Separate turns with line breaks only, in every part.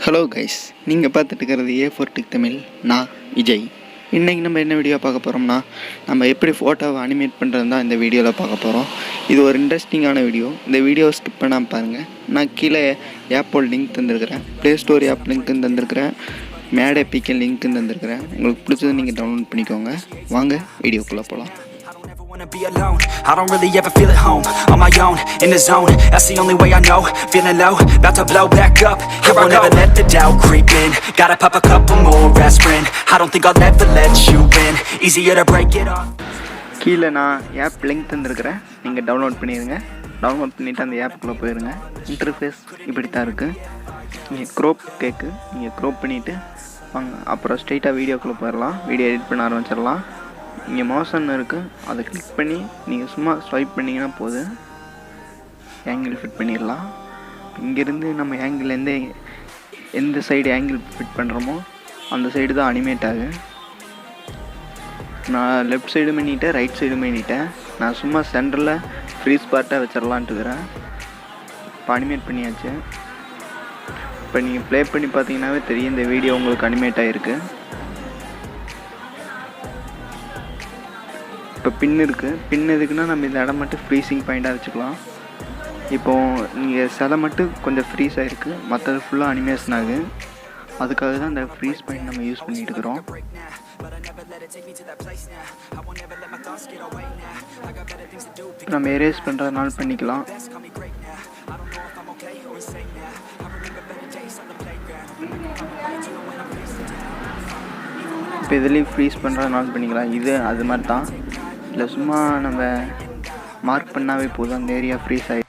Hello guys, நீங்கள் பார்த்துட்டு இருக்கிறது A4 Tech தமிழ். நான் விஜய். இன்றைக்கி நம்ம என்ன வீடியோ பார்க்க போகிறோம்னா, நம்ம எப்படி ஃபோட்டோவை அனிமேட் பண்ணுறது தான் இந்த வீடியோவில் பார்க்க போகிறோம். இது ஒரு இன்ட்ரெஸ்டிங்கான வீடியோ. இந்த வீடியோவை ஸ்கிப் பண்ணாமல் பாருங்கள். நான் கீழே ஆப்போட லிங்க் தந்திருக்கிறேன், ப்ளே ஸ்டோர் ஆப் லிங்க்குன்னு தந்திருக்கிறேன், மேட் APK லிங்க்குன்னு தந்திருக்கிறேன். உங்களுக்கு பிடிச்சது நீங்கள் டவுன்லோட் பண்ணிக்கோங்க. வாங்க வீடியோக்குள்ளே போகலாம்.
Be alone, I don't really ever feel at home. On my own, in the zone, that's the only way I know. Feeling low, about to blow back up. Here I never let the doubt creep in. Gotta pop a couple more aspirin. I don't think I'll ever let you in. Easier to break it off.
கீழே நான் app link தந்திருக்கிறேன், நீங்கள் download பண்ணிடுங்க. Download பண்ணிவிட்டு அந்த ஆப்புக்குள்ளே போயிடுங்க. Interface இப்படி தான் இருக்குது. நீங்கள் க்ரோப் கேட்கு, நீங்கள் க்ரோப் பண்ணிவிட்டு வாங்க. அப்புறம் ஸ்ட்ரெயிட்டாக வீடியோக்குள்ளே போயிடலாம். வீடியோ எடிட் பண்ண ஆரம்பிச்சிடலாம். இங்கே மோஷன் இருக்குது, அதை கிளிக் பண்ணி நீங்கள் சும்மா ஸ்வைப் பண்ணிங்கன்னா போதும், ஆங்கிள் ஃபிட் பண்ணிடலாம். இங்கேருந்து நம்ம ஆங்கிள் எந்த சைடு ஆங்கிள் ஃபிட் பண்ணுறோமோ அந்த சைடு தான் அனிமேட் ஆகும். நான் லெஃப்ட் சைடு பண்ணிவிட்டேன், ரைட் சைடு பண்ணிவிட்டேன். நான் சும்மா சென்டரில் ஃப்ரீஸ் பார்ட்டாக வச்சிடலான்ட்டு இருக்கிறேன். இப்போ அனிமேட் பண்ணியாச்சு. இப்போ நீங்கள் ப்ளே பண்ணி பார்த்தீங்கன்னாவே தெரியும் இந்த வீடியோ உங்களுக்கு அனிமேட் ஆகிருக்கு. இப்போ பின் இருக்குது. பின் எதுக்குன்னா நம்ம இந்த இடம் மட்டும் ஃப்ரீசிங் பாயிண்ட்டாக வச்சுக்கலாம். இப்போது நீங்கள் சிலை மட்டும் கொஞ்சம் ஃப்ரீஸ் ஆகிருக்கு, மற்றது ஃபுல்லாக அனிமேஷன் ஆகுது. அதுக்காக தான் இந்த ஃப்ரீஸ் பாயிண்ட் நம்ம யூஸ் பண்ணிகிட்டு இருக்கிறோம். நம்ம எரேஸ் பண்ணுறதுனால பண்ணிக்கலாம். இப்போ இதுலேயும் ஃப்ரீஸ் பண்ணுறதுனால பண்ணிக்கலாம். இது அது மாதிரி தான், இல்லை சும்மா நம்ம மார்க் பண்ணாவே போதும், அந்த ஏரியா ஃப்ரீஸ் ஆகி.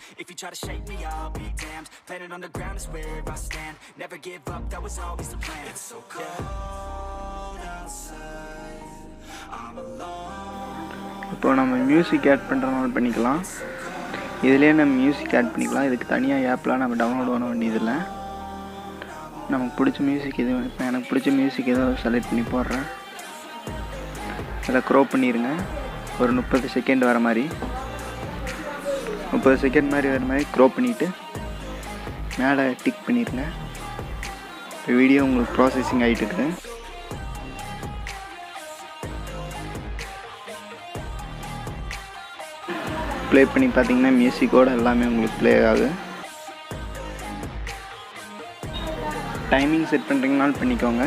இப்போ நம்ம மியூசிக் ஆட் பண்ணுறதுனால பண்ணிக்கலாம். இதுலேயே நம்ம மியூசிக் ஆட் பண்ணிக்கலாம். இதுக்கு தனியாக ஆப்லாம் நம்ம டவுன்லோட் பண்ண வேண்டியதில்லை. நமக்கு பிடிச்ச மியூசிக் எது, இப்போ எனக்கு பிடிச்ச மியூசிக் ஏதோ செலக்ட் பண்ணி போடுறேன். அதில் க்ரோப் பண்ணிடுங்க. ஒரு 30 செகண்ட் வர மாதிரி, 30 செகண்ட் மாதிரி வர மாதிரி க்ரோப் பண்ணிவிட்டு மேலே டிக் பண்ணிடுங்க. இப்போ வீடியோ உங்களுக்கு ப்ராசஸிங் ஆகிட்டு இருக்குது. ப்ளே பண்ணி பார்த்தீங்கன்னா மியூசிக்கோடு எல்லாமே உங்களுக்கு ப்ளே ஆகுது. டைமிங் செட் பண்ணுறீங்கனாலும் பண்ணிக்கோங்க.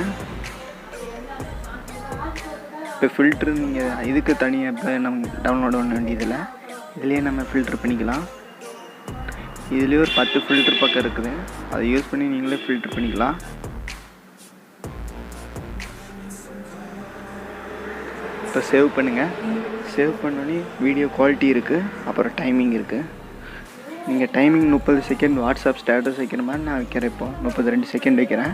இப்போ ஃபில்ட்ரு நீங்கள் இதுக்கு தனியாக இப்போ நம்ம டவுன்லோட் பண்ண வேண்டியதில்லை, இதுலேயே நம்ம ஃபில்ட்ரு பண்ணிக்கலாம். இதுலேயே ஒரு 10 ஃபில்ட்ரு பக்கம் இருக்குது, அதை யூஸ் பண்ணி நீங்களே ஃபில்ட்ரு பண்ணிக்கலாம். இப்போ சேவ் பண்ணுங்கள். சேவ் பண்ணோன்னே வீடியோ குவாலிட்டி இருக்குது, அப்புறம் டைமிங் இருக்குது. நீங்கள் டைமிங் 30 செகண்ட் வாட்ஸ்அப் ஸ்டேட்டஸ் வைக்கிற மாதிரி நான் வைக்கிறேன். இப்போ 32 செகண்ட் வைக்கிறேன்.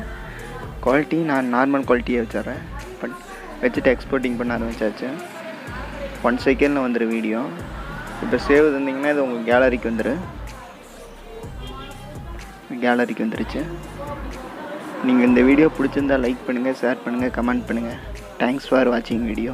குவாலிட்டி நான் நார்மல் குவாலிட்டியை வச்சிட்றேன். வச்சுட்டு எக்ஸ்போர்ட்டிங் பண்ண ஆரம்பிச்சாச்சு. 1 செகண்டில் வந்துடும் வீடியோ. இப்போ சேவ் தந்தீங்கன்னா இது உங்கள் கேலரிக்கு வந்துடும். கேலரிக்கு வந்துருச்சு. நீங்கள் இந்த வீடியோ பிடிச்சிருந்தால் லைக் பண்ணுங்கள், ஷேர் பண்ணுங்கள், கமெண்ட் பண்ணுங்கள். தேங்க்ஸ் ஃபார் வாட்சிங் வீடியோ.